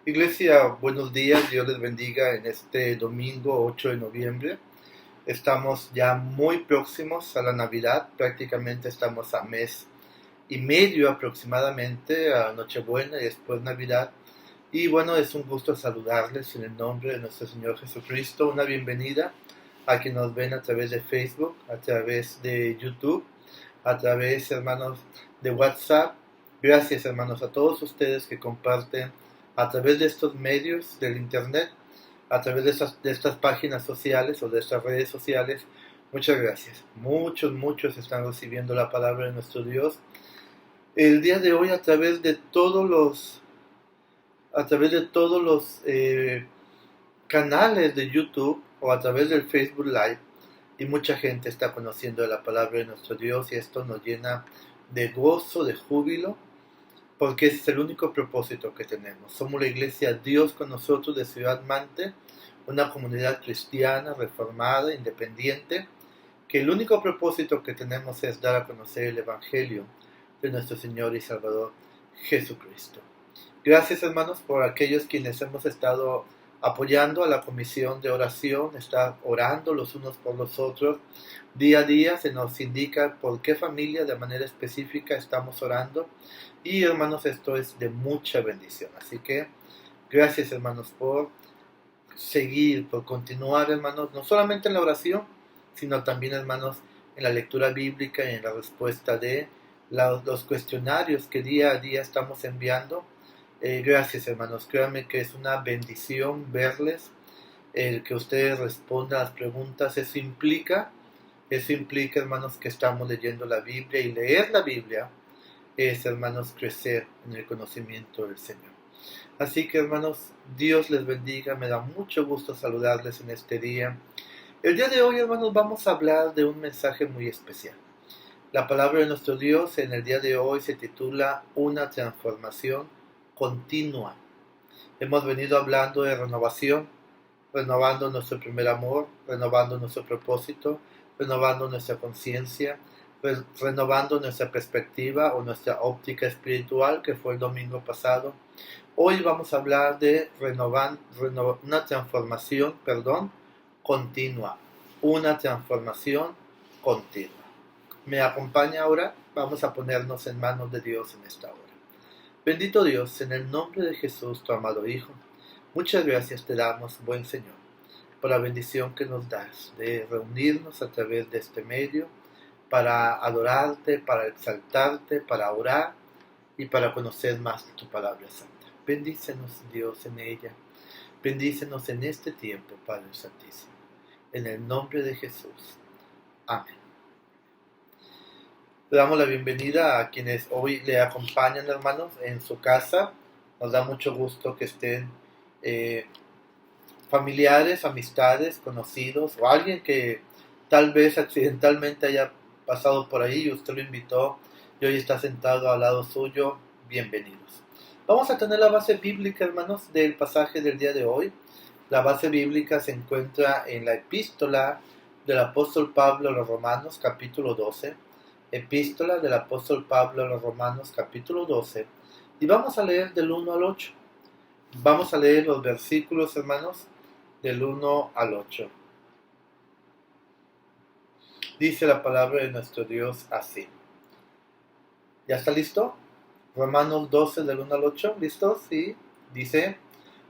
Iglesia, buenos días, Dios les bendiga en este domingo 8 de noviembre. Estamos ya muy próximos a la Navidad, prácticamente estamos a mes y medio aproximadamente, a Nochebuena y después Navidad. Y bueno, es un gusto saludarles en el nombre de nuestro Señor Jesucristo, una bienvenida a quienes nos ven a través de Facebook, a través de YouTube, a través, hermanos, de WhatsApp. Gracias, hermanos, a todos ustedes que comparten a través de estos medios del Internet, a través de estas páginas sociales o de estas redes sociales. Muchas gracias. Muchos están recibiendo la palabra de nuestro Dios. El día de hoy a través de todos los canales de YouTube o a través del Facebook Live, y mucha gente está conociendo la palabra de nuestro Dios, y esto nos llena de gozo, de júbilo, porque ese es el único propósito que tenemos. Somos la iglesia Dios con nosotros de Ciudad Mante, una comunidad cristiana, reformada, independiente, que el único propósito que tenemos es dar a conocer el Evangelio de nuestro Señor y Salvador Jesucristo. Gracias, hermanos, por aquellos quienes hemos estado apoyando a la comisión de oración, estar orando los unos por los otros. Día a día se nos indica por qué familia de manera específica estamos orando. Y hermanos, esto es de mucha bendición. Así que gracias, hermanos, por seguir, por continuar, hermanos, no solamente en la oración, sino también, hermanos, en la lectura bíblica y en la respuesta de los cuestionarios que día a día estamos enviando. Gracias, hermanos, créanme que es una bendición verles, el que ustedes respondan las preguntas. Eso implica, hermanos, que estamos leyendo la Biblia, y leer la Biblia es, hermanos, crecer en el conocimiento del Señor. Así que, hermanos, Dios les bendiga. Me da mucho gusto saludarles en este día. El día de hoy, hermanos, vamos a hablar de un mensaje muy especial. La palabra de nuestro Dios en el día de hoy se titula Una transformación continua. Hemos venido hablando de renovación, renovando nuestro primer amor, renovando nuestro propósito, renovando nuestra conciencia, renovando nuestra perspectiva o nuestra óptica espiritual, que fue el domingo pasado. Hoy vamos a hablar de una transformación, continua. Una transformación continua. ¿Me acompaña ahora? Vamos a ponernos en manos de Dios en esta hora. Bendito Dios, en el nombre de Jesús, tu amado Hijo, muchas gracias te damos, buen Señor, por la bendición que nos das de reunirnos a través de este medio para adorarte, para exaltarte, para orar y para conocer más de tu palabra santa. Bendícenos, Dios, en ella. Bendícenos en este tiempo, Padre Santísimo. En el nombre de Jesús. Amén. Le damos la bienvenida a quienes hoy le acompañan, hermanos, en su casa. Nos da mucho gusto que estén familiares, amistades, conocidos, o alguien que tal vez accidentalmente haya pasado por ahí y usted lo invitó y hoy está sentado al lado suyo. Bienvenidos. Vamos a tener la base bíblica, hermanos, del pasaje del día de hoy. La base bíblica se encuentra en la epístola del apóstol Pablo a los Romanos, capítulo 12. Epístola del apóstol Pablo a los Romanos, capítulo 12. Y vamos a leer del 1 al 8. Vamos a leer los versículos, hermanos, del 1 al 8. Dice la palabra de nuestro Dios así. ¿Ya está listo? Romanos 12 del 1 al 8. ¿Listos? Sí. Dice: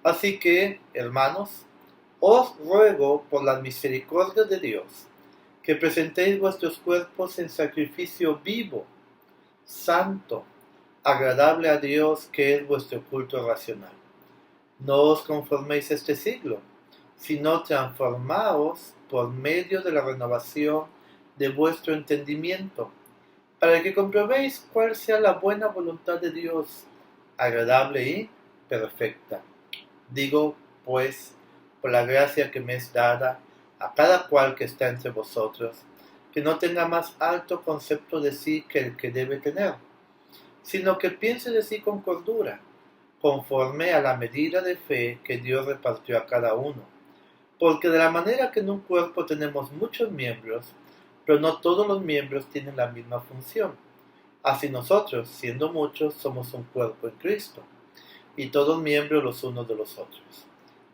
así que, hermanos, os ruego por las misericordias de Dios, que presentéis vuestros cuerpos en sacrificio vivo, santo, agradable a Dios, que es vuestro culto racional. No os conforméis a este siglo, sino transformaos por medio de la renovación de vuestro entendimiento, para que comprobéis cuál sea la buena voluntad de Dios, agradable y perfecta. Digo, pues, por la gracia que me es dada, a cada cual que está entre vosotros, que no tenga más alto concepto de sí que el que debe tener, sino que piense de sí con cordura, conforme a la medida de fe que Dios repartió a cada uno. Porque de la manera que en un cuerpo tenemos muchos miembros, pero no todos los miembros tienen la misma función. Así nosotros, siendo muchos, somos un cuerpo en Cristo, y todos miembros los unos de los otros.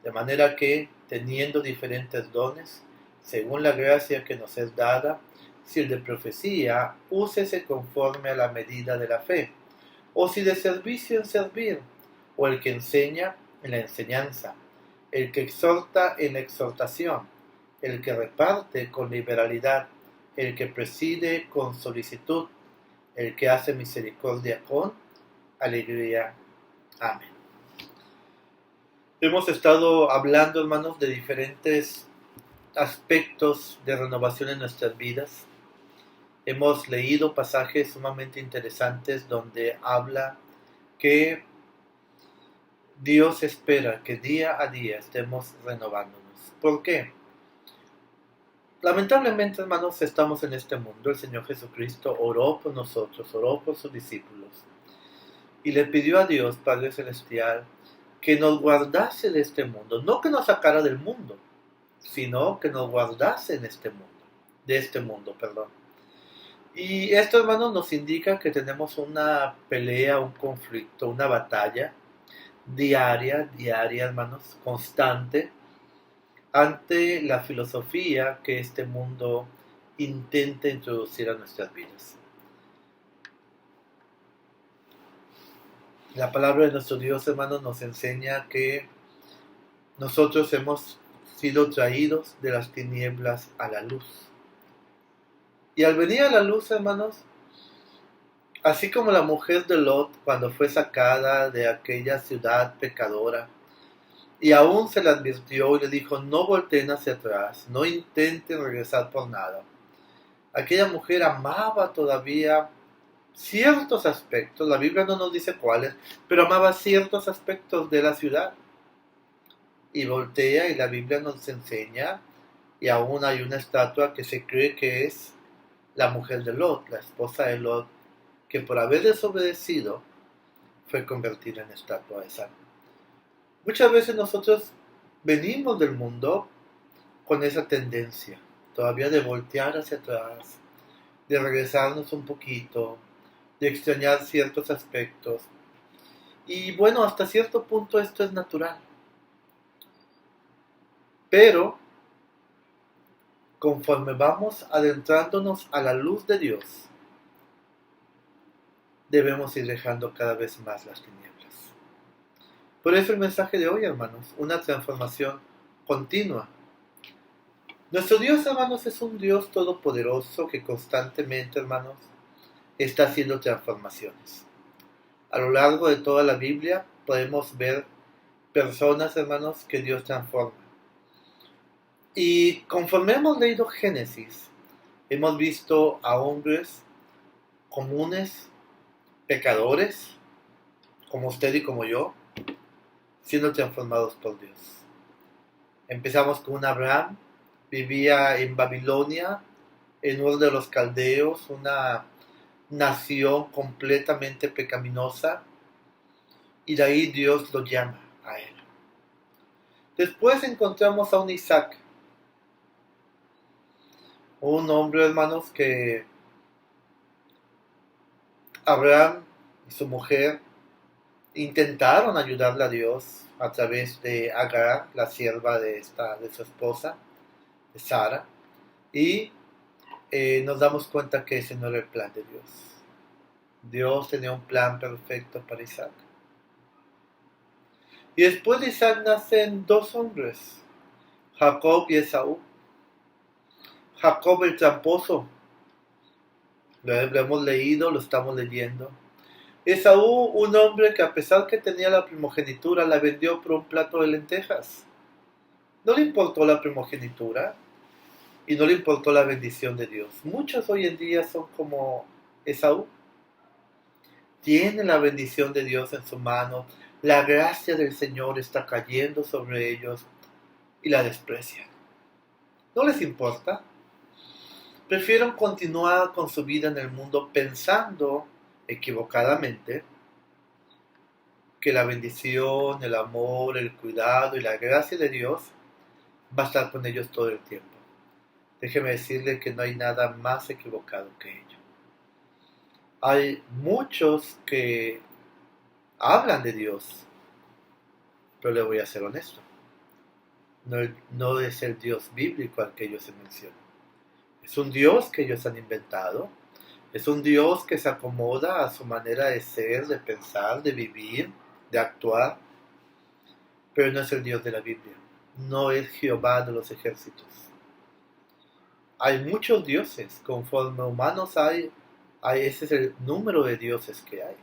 De manera que, teniendo diferentes dones, según la gracia que nos es dada, si el de profecía, úsese conforme a la medida de la fe, o si de servicio en servir, o el que enseña en la enseñanza, el que exhorta en la exhortación, el que reparte con liberalidad, el que preside con solicitud, el que hace misericordia con alegría. Amén. Hemos estado hablando, hermanos, de diferentes aspectos de renovación en nuestras vidas. Hemos leído pasajes sumamente interesantes donde habla que Dios espera que día a día estemos renovándonos. ¿Por qué? Lamentablemente, hermanos, estamos en este mundo. El Señor Jesucristo oró por nosotros, oró por sus discípulos y le pidió a Dios, Padre Celestial, que nos guardase de este mundo. No que nos sacara del mundo, sino que nos guardase en este mundo, de este mundo, perdón. Y esto, hermanos, nos indica que tenemos una pelea, un conflicto, una batalla diaria, hermanos, constante, ante la filosofía que este mundo intenta introducir a nuestras vidas. La palabra de nuestro Dios, hermanos, nos enseña que nosotros hemos sido traídos de las tinieblas a la luz. Y al venir a la luz, hermanos, así como la mujer de Lot cuando fue sacada de aquella ciudad pecadora, y aún se le advirtió y le dijo, no volteen hacia atrás, no intenten regresar por nada. Aquella mujer amaba todavía ciertos aspectos, la Biblia no nos dice cuáles, pero amaba ciertos aspectos de la ciudad. Y voltea y la Biblia nos enseña, y aún hay una estatua que se cree que es la mujer de Lot, la esposa de Lot, que por haber desobedecido fue convertida en estatua de sal. Muchas veces nosotros venimos del mundo con esa tendencia, todavía de voltear hacia atrás, de regresarnos un poquito, de extrañar ciertos aspectos. Y bueno, hasta cierto punto esto es natural. Pero, conforme vamos adentrándonos a la luz de Dios, debemos ir dejando cada vez más las tinieblas. Por eso el mensaje de hoy, hermanos, una transformación continua. Nuestro Dios, hermanos, es un Dios todopoderoso que constantemente, hermanos, está haciendo transformaciones. A lo largo de toda la Biblia podemos ver personas, hermanos, que Dios transforma. Y conforme hemos leído Génesis, hemos visto a hombres comunes, pecadores, como usted y como yo, siendo transformados por Dios. Empezamos con un Abraham, vivía en Babilonia, en Ur de los Caldeos, una nación completamente pecaminosa, y de ahí Dios lo llama a él. Después encontramos a un Isaac, un hombre, hermanos, que Abraham y su mujer intentaron ayudarle a Dios a través de Agar, la sierva de su esposa, de Sara, y nos damos cuenta que ese no era el plan de Dios. Dios tenía un plan perfecto para Isaac. Y después de Isaac nacen dos hombres, Jacob y Esaú. Jacob el tramposo, lo hemos leído, lo estamos leyendo. Esaú, un hombre que a pesar que tenía la primogenitura, la vendió por un plato de lentejas. No le importó la primogenitura y no le importó la bendición de Dios. Muchos hoy en día son como Esaú. Tienen la bendición de Dios en su mano, la gracia del Señor está cayendo sobre ellos y la desprecian. No les importa. Prefieren continuar con su vida en el mundo pensando equivocadamente que la bendición, el amor, el cuidado y la gracia de Dios va a estar con ellos todo el tiempo. Déjeme decirle que no hay nada más equivocado que ello. Hay muchos que hablan de Dios, Pero le voy a ser honesto. No es el Dios bíblico al que ellos se mencionan. Es un Dios que ellos han inventado. Es un Dios que se acomoda a su manera de ser, de pensar, de vivir, de actuar. Pero no es el Dios de la Biblia. No es Jehová de los ejércitos. Hay muchos dioses. Conforme humanos hay, ese es el número de dioses que hay.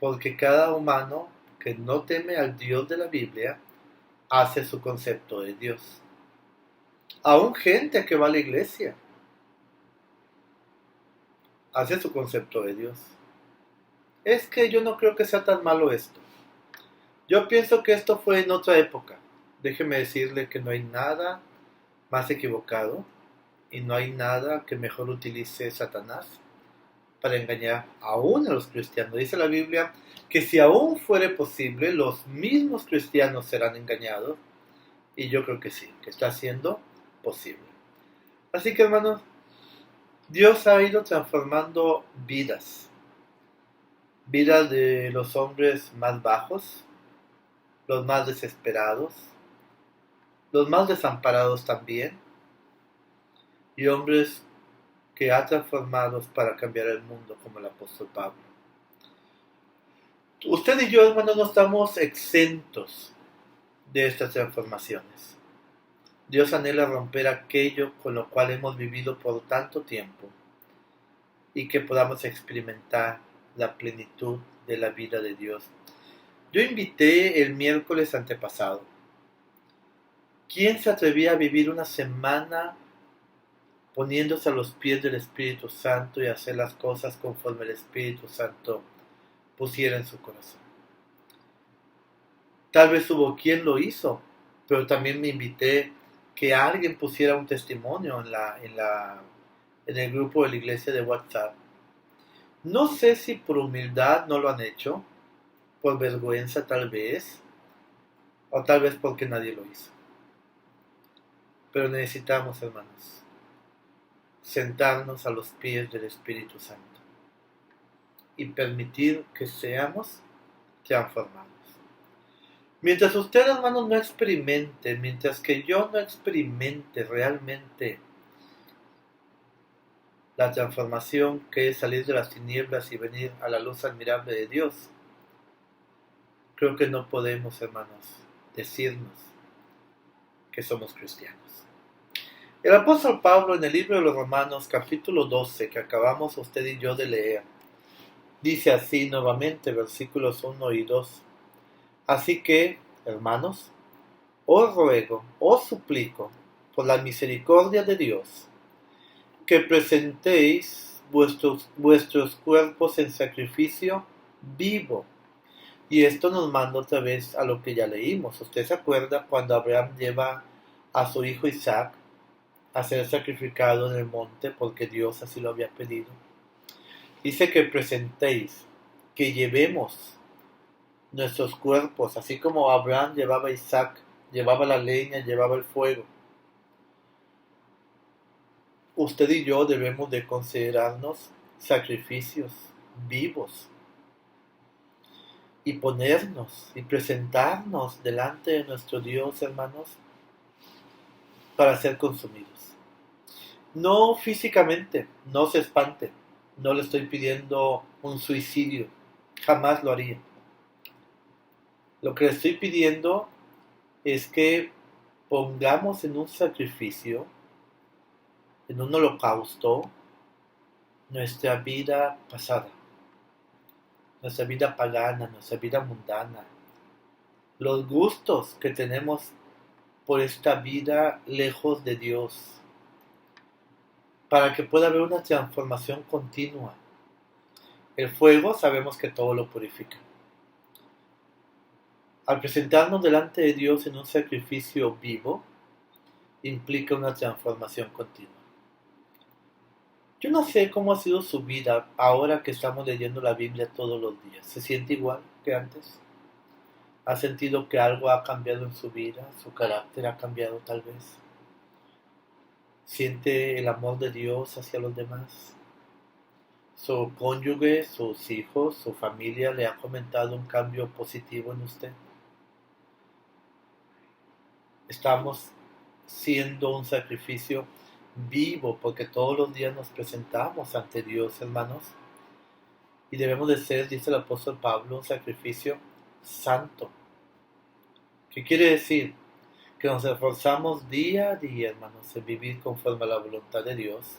Porque cada humano que no teme al Dios de la Biblia hace su concepto de Dios. Aún gente que va a la iglesia hace su concepto de Dios. Es que yo no creo que sea tan malo esto. Yo pienso que esto fue en otra época. Déjeme decirle que no hay nada más equivocado y no hay nada que mejor utilice Satanás para engañar aún a los cristianos. Dice la Biblia que si aún fuere posible, los mismos cristianos serán engañados. Y yo creo que sí, que está siendo posible. Así que, hermanos, Dios ha ido transformando vidas. Vidas de los hombres más bajos, los más desesperados, los más desamparados también, y hombres que ha transformado para cambiar el mundo, como el apóstol Pablo. Usted y yo, hermanos, no estamos exentos de estas transformaciones. Dios anhela romper aquello con lo cual hemos vivido por tanto tiempo y que podamos experimentar la plenitud de la vida de Dios. Yo invité el miércoles antepasado. ¿Quién se atrevía a vivir una semana poniéndose a los pies del Espíritu Santo y hacer las cosas conforme el Espíritu Santo pusiera en su corazón? Tal vez hubo quien lo hizo, pero también me invité que alguien pusiera un testimonio en el grupo de la iglesia de WhatsApp. No sé si por humildad no lo han hecho, por vergüenza tal vez, o tal vez porque nadie lo hizo. Pero necesitamos, hermanos, sentarnos a los pies del Espíritu Santo y permitir que seamos transformados. Mientras usted, hermanos, no experimente, mientras que yo no experimente realmente la transformación que es salir de las tinieblas y venir a la luz admirable de Dios, creo que no podemos, hermanos, decirnos que somos cristianos. El apóstol Pablo en el libro de los Romanos, capítulo 12, que acabamos usted y yo de leer, dice así nuevamente, versículos 1 y 2. Así que, hermanos, os ruego, os suplico, por la misericordia de Dios, que presentéis vuestros cuerpos en sacrificio vivo. Y esto nos manda otra vez a lo que ya leímos. Usted se acuerda cuando Abraham lleva a su hijo Isaac a ser sacrificado en el monte porque Dios así lo había pedido. Dice que presentéis, que llevemos nuestros cuerpos, así como Abraham llevaba a Isaac, llevaba la leña, llevaba el fuego. Usted y yo debemos de considerarnos sacrificios vivos y ponernos y presentarnos delante de nuestro Dios, hermanos, para ser consumidos. No físicamente, no se espante, no le estoy pidiendo un suicidio, jamás lo haría. Lo que le estoy pidiendo es que pongamos en un sacrificio, en un holocausto, nuestra vida pasada, nuestra vida pagana, nuestra vida mundana, los gustos que tenemos por esta vida lejos de Dios, para que pueda haber una transformación continua. El fuego sabemos que todo lo purifica. Al presentarnos delante de Dios en un sacrificio vivo, implica una transformación continua. Yo no sé cómo ha sido su vida ahora que estamos leyendo la Biblia todos los días. ¿Se siente igual que antes? ¿Ha sentido que algo ha cambiado en su vida? ¿Su carácter ha cambiado tal vez? ¿Siente el amor de Dios hacia los demás? ¿Su cónyuge, sus hijos, su familia le ha comentado un cambio positivo en usted? estamos siendo un sacrificio vivo, porque todos los días nos presentamos ante Dios, hermanos, y debemos de ser, dice el apóstol Pablo, un sacrificio santo. ¿Qué quiere decir? Que nos esforzamos día a día, hermanos, en vivir conforme a la voluntad de Dios.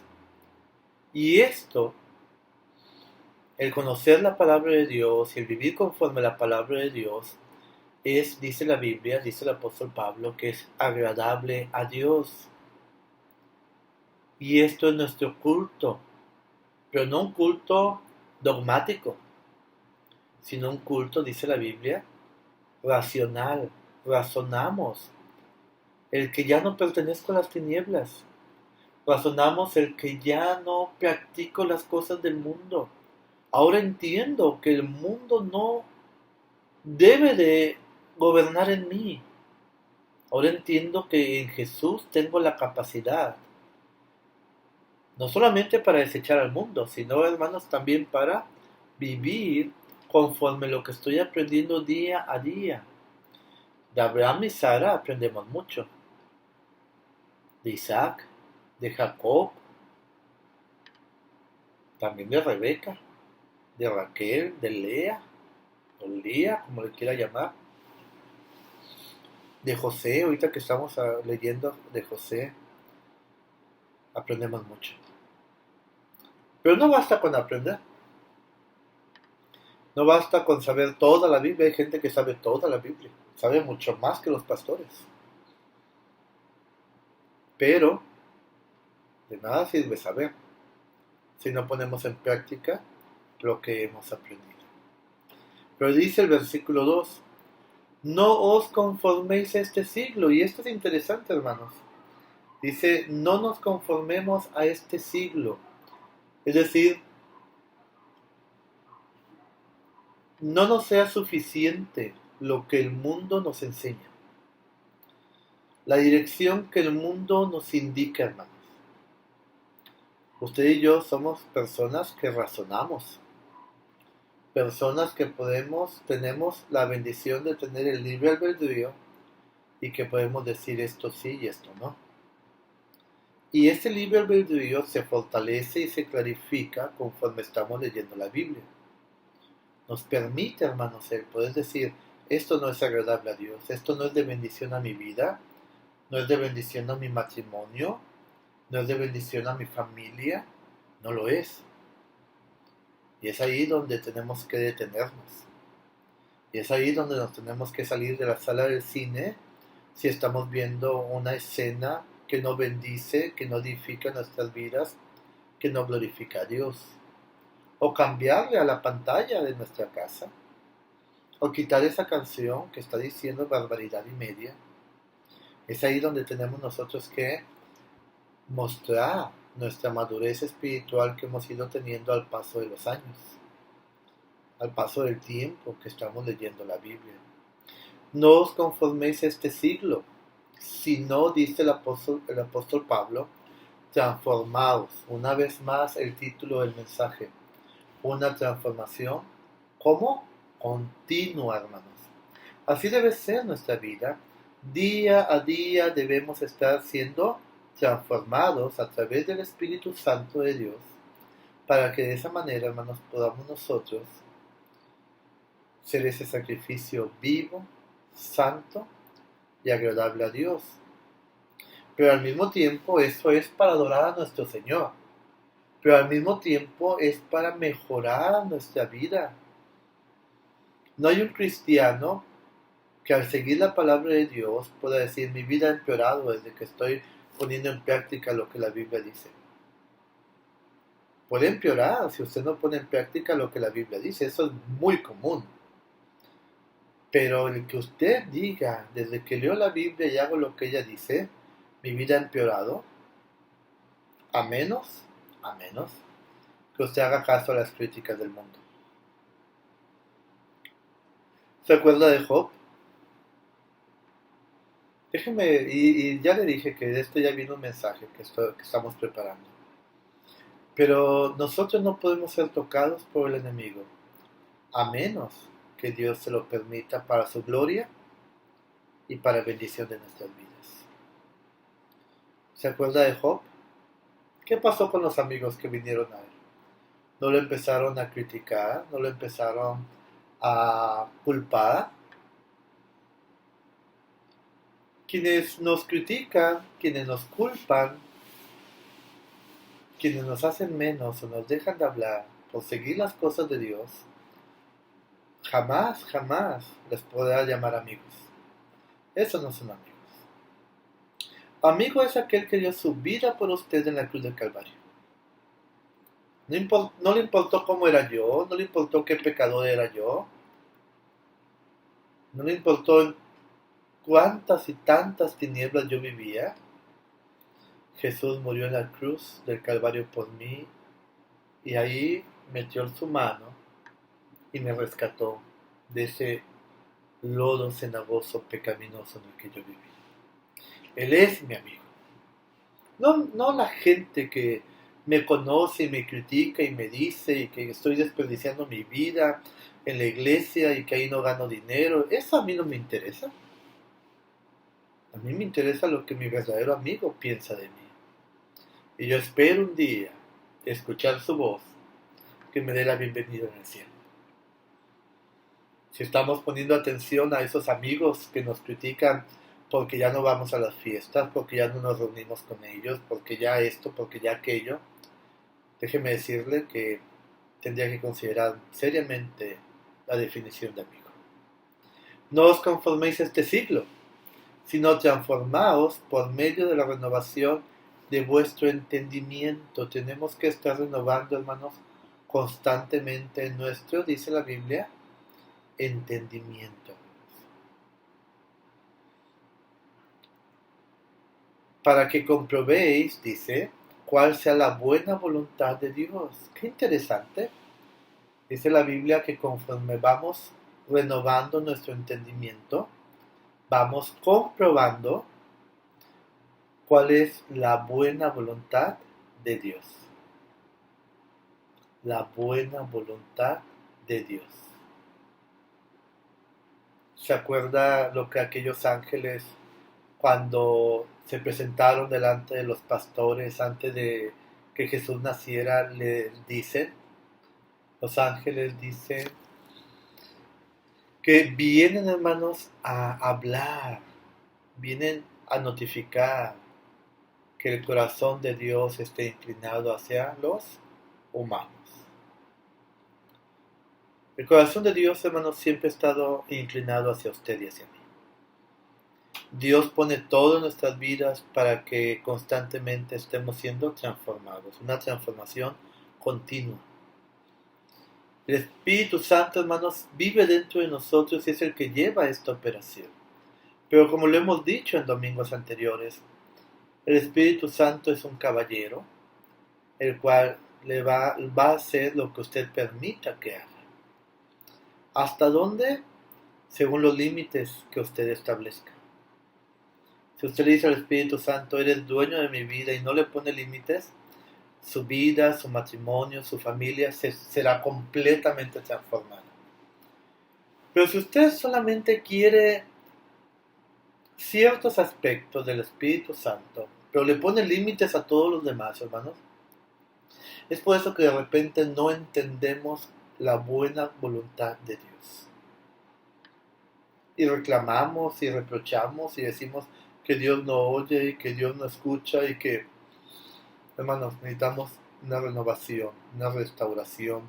Y esto, el conocer la palabra de Dios y el vivir conforme a la palabra de Dios, es, dice la Biblia, dice el apóstol Pablo, que es agradable a Dios. Y esto es nuestro culto, pero no un culto dogmático, sino un culto, dice la Biblia, racional. Razonamos el que ya no pertenezco a las tinieblas. Razonamos el que ya no practico las cosas del mundo. Ahora entiendo que el mundo no debe de gobernar en mí. Ahora entiendo que en Jesús tengo la capacidad, no solamente para desechar al mundo, sino, hermanos, también para vivir conforme lo que estoy aprendiendo día a día. De Abraham y Sara aprendemos mucho. De Isaac, de Jacob, también de Rebeca, de Raquel, de Lea, o Lía, como le quiera llamar, de José, ahorita que estamos leyendo de José, aprendemos mucho. Pero no basta con aprender, no basta con saber toda la Biblia, hay gente que sabe toda la Biblia, sabe mucho más que los pastores. Pero de nada sirve saber si no ponemos en práctica lo que hemos aprendido. Pero dice el versículo 2, no os conforméis a este siglo. Y esto es interesante, hermanos. Dice, no nos conformemos a este siglo. Es decir, no nos sea suficiente lo que el mundo nos enseña. La dirección que el mundo nos indica, hermanos. Usted y yo somos personas que razonamos. Personas que tenemos la bendición de tener el libre albedrío y que podemos decir esto sí y esto no. Y ese libre albedrío se fortalece y se clarifica conforme estamos leyendo la Biblia. Nos permite, hermanos, el poder decir, esto no es agradable a Dios, esto no es de bendición a mi vida, no es de bendición a mi matrimonio, no es de bendición a mi familia, no lo es. Y es ahí donde tenemos que detenernos. Y es ahí donde nos tenemos que salir de la sala del cine si estamos viendo una escena que no bendice, que no edifica nuestras vidas, que no glorifica a Dios. O cambiarle a la pantalla de nuestra casa. O quitar esa canción que está diciendo barbaridad y media. Es ahí donde tenemos nosotros que mostrar nuestra madurez espiritual que hemos ido teniendo al paso de los años, al paso del tiempo que estamos leyendo la Biblia. No os conforméis a este siglo, sino, dice el apóstol Pablo, transformaos. Una vez más el título del mensaje, una transformación, ¿cómo? Continua, hermanos. Así debe ser nuestra vida. Día a día debemos estar siendo transformados a través del Espíritu Santo de Dios, para que de esa manera, hermanos, podamos nosotros ser ese sacrificio vivo, santo y agradable a Dios. Pero al mismo tiempo eso es para adorar a nuestro Señor. Pero al mismo tiempo es para mejorar nuestra vida. No hay un cristiano que al seguir la palabra de Dios pueda decir, mi vida ha empeorado desde que estoy poniendo en práctica lo que la Biblia dice. Puede empeorar si usted no pone en práctica lo que la Biblia dice. Eso es muy común. Pero el que usted diga, desde que leo la Biblia y hago lo que ella dice, mi vida ha empeorado, a menos que usted haga caso a las críticas del mundo. ¿Se acuerda de Job? Déjeme, y ya le dije que de esto ya viene un mensaje que estamos preparando. Pero nosotros no podemos ser tocados por el enemigo, a menos que Dios se lo permita para su gloria y para bendición de nuestras vidas. ¿Se acuerda de Job? ¿Qué pasó con los amigos que vinieron a él? ¿No lo empezaron a criticar? ¿No lo empezaron a culpar? Quienes nos critican, quienes nos culpan, quienes nos hacen menos o nos dejan de hablar por seguir las cosas de Dios, jamás, jamás les podrá llamar amigos. Esos no son amigos. Amigo es aquel que dio su vida por usted en la cruz del Calvario. No le importó cómo era yo, no le importó qué pecador era yo, no le importó cuántas y tantas tinieblas yo vivía. Jesús murió en la cruz del Calvario por mí y ahí metió su mano y me rescató de ese lodo cenagoso pecaminoso en el que yo viví. Él es mi amigo. No la gente que me conoce y me critica y me dice y que estoy desperdiciando mi vida en la iglesia y que ahí no gano dinero. Eso a mí no me interesa. A mí me interesa lo que mi verdadero amigo piensa de mí. Y yo espero un día escuchar su voz que me dé la bienvenida en el cielo. Si estamos poniendo atención a esos amigos que nos critican porque ya no vamos a las fiestas, porque ya no nos reunimos con ellos, porque ya esto, porque ya aquello, déjeme decirle que tendría que considerar seriamente la definición de amigo. No os conforméis a este siglo, sino transformaos por medio de la renovación de vuestro entendimiento. Tenemos que estar renovando, hermanos, constantemente nuestro, dice la Biblia, entendimiento. Para que comprobéis, dice, cuál sea la buena voluntad de Dios. Qué interesante. Dice la Biblia que conforme vamos renovando nuestro entendimiento, vamos comprobando cuál es la buena voluntad de Dios. La buena voluntad de Dios. ¿Se acuerda lo que aquellos ángeles, cuando se presentaron delante de los pastores antes de que Jesús naciera, le dicen? Los ángeles dicen que vienen, hermanos, a hablar, vienen a notificar que el corazón de Dios esté inclinado hacia los humanos. El corazón de Dios, hermanos, siempre ha estado inclinado hacia usted y hacia mí. Dios pone todo en nuestras vidas para que constantemente estemos siendo transformados, una transformación continua. El Espíritu Santo, hermanos, vive dentro de nosotros y es el que lleva esta operación. Pero como lo hemos dicho en domingos anteriores, el Espíritu Santo es un caballero, el cual le va a hacer lo que usted permita que haga. ¿Hasta dónde? Según los límites que usted establezca. Si usted le dice al Espíritu Santo, eres dueño de mi vida y no le pone límites, su vida, su matrimonio, su familia será completamente transformada. Pero si usted solamente quiere ciertos aspectos del Espíritu Santo, pero le pone límites a todos los demás, hermanos, es por eso que de repente no entendemos la buena voluntad de Dios. Y reclamamos y reprochamos y decimos que Dios no oye y que Dios no escucha y que, hermanos, necesitamos una renovación, una restauración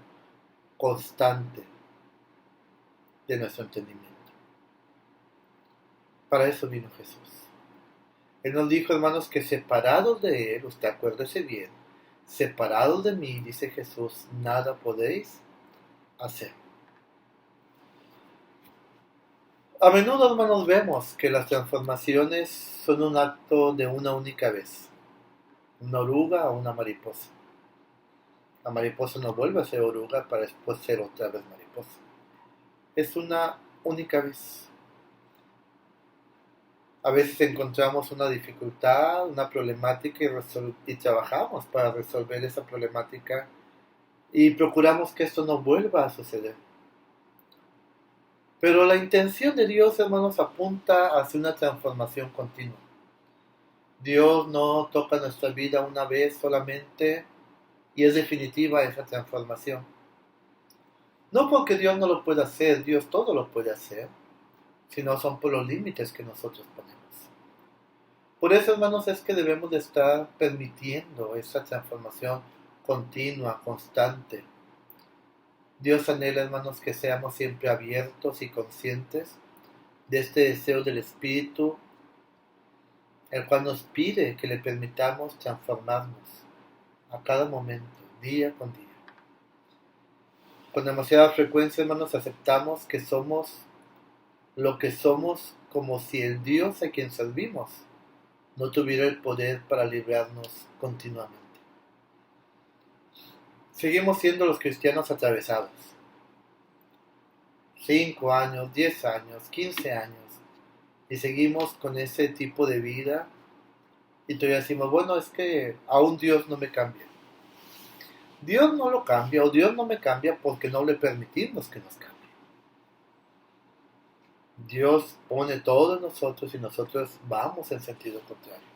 constante de nuestro entendimiento. Para eso vino Jesús. Él nos dijo, hermanos, que separados de Él, usted acuérdese bien, separados de mí, dice Jesús, nada podéis hacer. A menudo, hermanos, vemos que las transformaciones son un acto de una única vez. Una oruga o una mariposa. La mariposa no vuelve a ser oruga para después ser otra vez mariposa. Es una única vez. A veces encontramos una dificultad, una problemática y trabajamos para resolver esa problemática y procuramos que esto no vuelva a suceder. Pero la intención de Dios, hermanos, apunta hacia una transformación continua. Dios no toca nuestra vida una vez solamente y es definitiva esa transformación. No porque Dios no lo pueda hacer, Dios todo lo puede hacer, sino son por los límites que nosotros ponemos. Por eso, hermanos, es que debemos de estar permitiendo esa transformación continua, constante. Dios anhela, hermanos, que seamos siempre abiertos y conscientes de este deseo del Espíritu, el cual nos pide que le permitamos transformarnos a cada momento, día con día. Con demasiada frecuencia, hermanos, aceptamos que somos lo que somos como si el Dios a quien servimos no tuviera el poder para librarnos continuamente. Seguimos siendo los cristianos atravesados. 5 años, 10 años, 15 años. Y seguimos con ese tipo de vida. Y todavía decimos, bueno, es que aún Dios no me cambia. Dios no lo cambia o Dios no me cambia porque no le permitimos que nos cambie. Dios pone todo en nosotros y nosotros vamos en sentido contrario.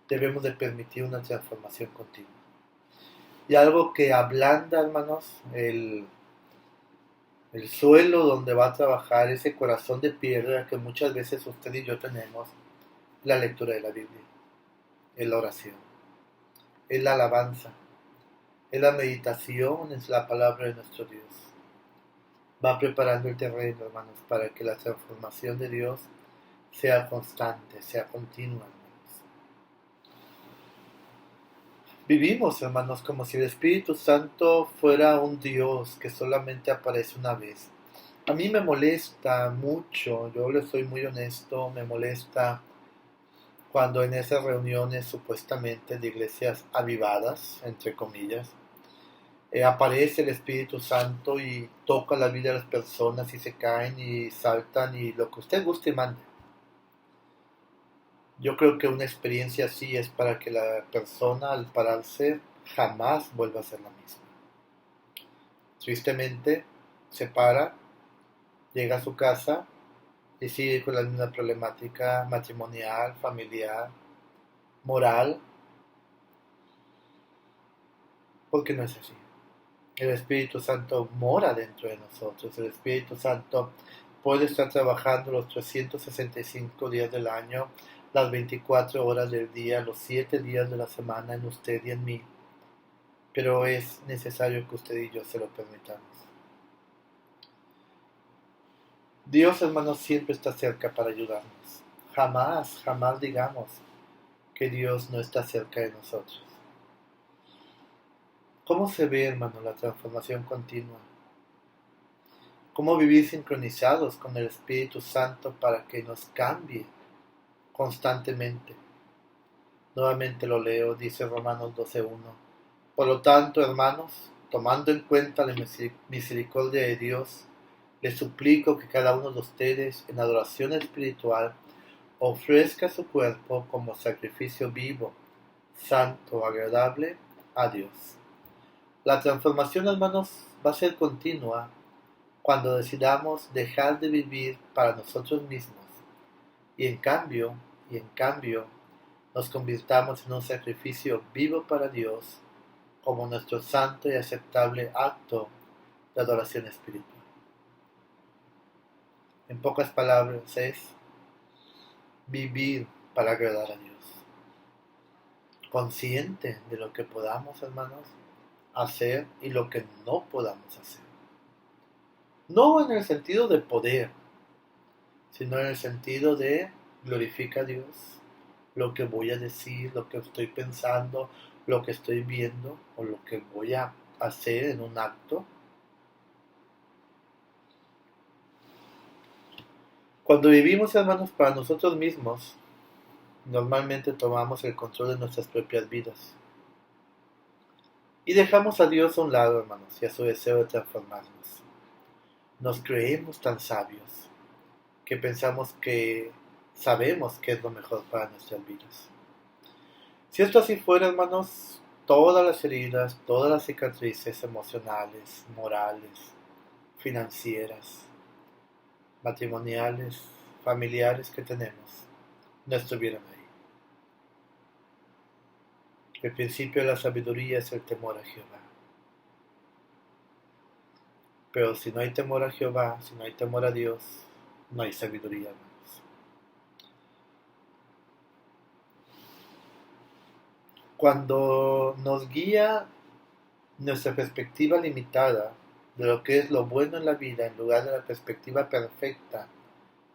Debemos de permitir una transformación continua. Y algo que ablanda, hermanos, el suelo donde va a trabajar ese corazón de piedra que muchas veces usted y yo tenemos, la lectura de la Biblia, es la oración, es la alabanza, es la meditación, es la palabra de nuestro Dios. Va preparando el terreno, hermanos, para que la transformación de Dios sea constante, sea continua, hermanos. Vivimos, hermanos, como si el Espíritu Santo fuera un Dios que solamente aparece una vez. A mí me molesta mucho, yo le soy muy honesto, me molesta cuando en esas reuniones supuestamente de iglesias avivadas, entre comillas, aparece el Espíritu Santo y toca la vida de las personas y se caen y saltan y lo que usted guste y mande. Yo creo que una experiencia así es para que la persona al pararse jamás vuelva a ser la misma. Tristemente se para, llega a su casa y sigue con la misma problemática matrimonial, familiar, moral, porque no es así. El Espíritu Santo mora dentro de nosotros. El Espíritu Santo puede estar trabajando los 365 días del año, las 24 horas del día, los 7 días de la semana en usted y en mí. Pero es necesario que usted y yo se lo permitamos. Dios, hermanos, siempre está cerca para ayudarnos. Jamás, jamás digamos que Dios no está cerca de nosotros. ¿Cómo se ve, hermano, la transformación continua? ¿Cómo vivir sincronizados con el Espíritu Santo para que nos cambie constantemente? Nuevamente lo leo, dice Romanos 12:1. Por lo tanto, hermanos, tomando en cuenta la misericordia de Dios, les suplico que cada uno de ustedes, en adoración espiritual, ofrezca su cuerpo como sacrificio vivo, santo, agradable a Dios. La transformación, hermanos, va a ser continua cuando decidamos dejar de vivir para nosotros mismos y en cambio, nos convirtamos en un sacrificio vivo para Dios como nuestro santo y aceptable acto de adoración espiritual. En pocas palabras es vivir para agradar a Dios. Consciente de lo que podamos, hermanos, hacer y lo que no podamos hacer. No en el sentido de poder, sino en el sentido de glorifica a Dios, lo que voy a decir, lo que estoy pensando, lo que estoy viendo o lo que voy a hacer en un acto. Cuando vivimos, hermanos, para nosotros mismos, normalmente tomamos el control de nuestras propias vidas y dejamos a Dios a un lado, hermanos, y a su deseo de transformarnos. Nos creemos tan sabios que pensamos que sabemos qué es lo mejor para nuestras vidas. Si esto así fuera, hermanos, todas las heridas, todas las cicatrices emocionales, morales, financieras, matrimoniales, familiares que tenemos no estuvieran ahí. El principio de la sabiduría es el temor a Jehová. Pero si no hay temor a Jehová, si no hay temor a Dios, no hay sabiduría, hermanos. Cuando nos guía nuestra perspectiva limitada de lo que es lo bueno en la vida en lugar de la perspectiva perfecta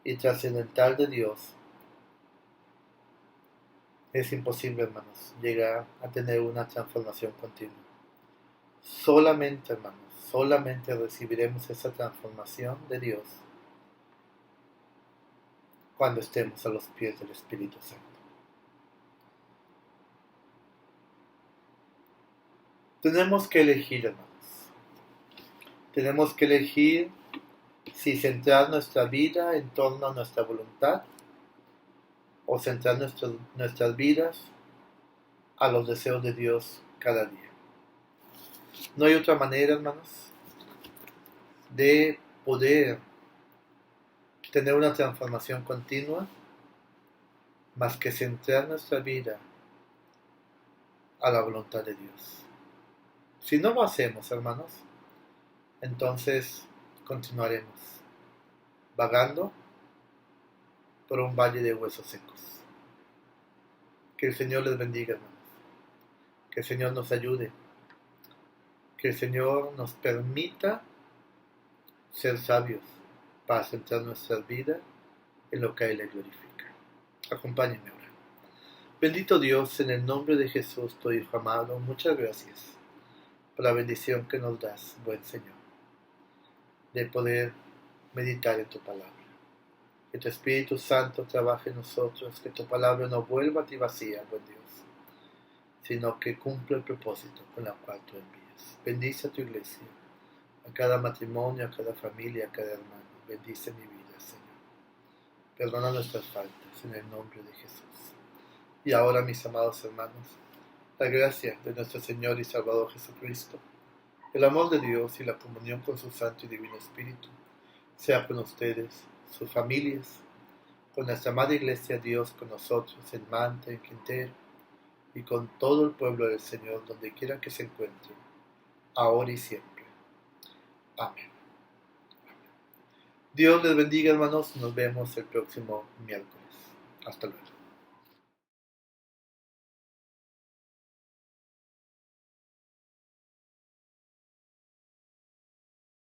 y trascendental de Dios, es imposible, hermanos, llegar a tener una transformación continua. Solamente, hermanos, solamente recibiremos esa transformación de Dios cuando estemos a los pies del Espíritu Santo. Tenemos que elegir, hermanos. Tenemos que elegir si centrar nuestra vida en torno a nuestra voluntad o centrar nuestras vidas a los deseos de Dios cada día. No hay otra manera, hermanos, de poder tener una transformación continua más que centrar nuestra vida a la voluntad de Dios. Si no lo hacemos, hermanos, entonces continuaremos vagando por un valle de huesos secos. Que el Señor les bendiga, hermanos. Que el Señor nos ayude. Que el Señor nos permita ser sabios para centrar nuestras vidas en lo que a Él le glorifica. Acompáñenme ahora. Bendito Dios, en el nombre de Jesús, tu Hijo amado, muchas gracias por la bendición que nos das, buen Señor, de poder meditar en tu palabra. Que tu Espíritu Santo trabaje en nosotros, que tu palabra no vuelva a ti vacía, buen Dios, sino que cumpla el propósito con el cual tú envías. Bendice a tu iglesia, a cada matrimonio, a cada familia, a cada hermano. Bendice mi vida, Señor. Perdona nuestras faltas en el nombre de Jesús. Y ahora, mis amados hermanos, la gracia de nuestro Señor y Salvador Jesucristo, el amor de Dios y la comunión con su Santo y Divino Espíritu sea con ustedes, sus familias, con nuestra amada Iglesia, Dios con nosotros, en Manta, en Quintero, y con todo el pueblo del Señor, donde quiera que se encuentren, ahora y siempre. Amén. Dios les bendiga, hermanos. Nos vemos el próximo miércoles. Hasta luego.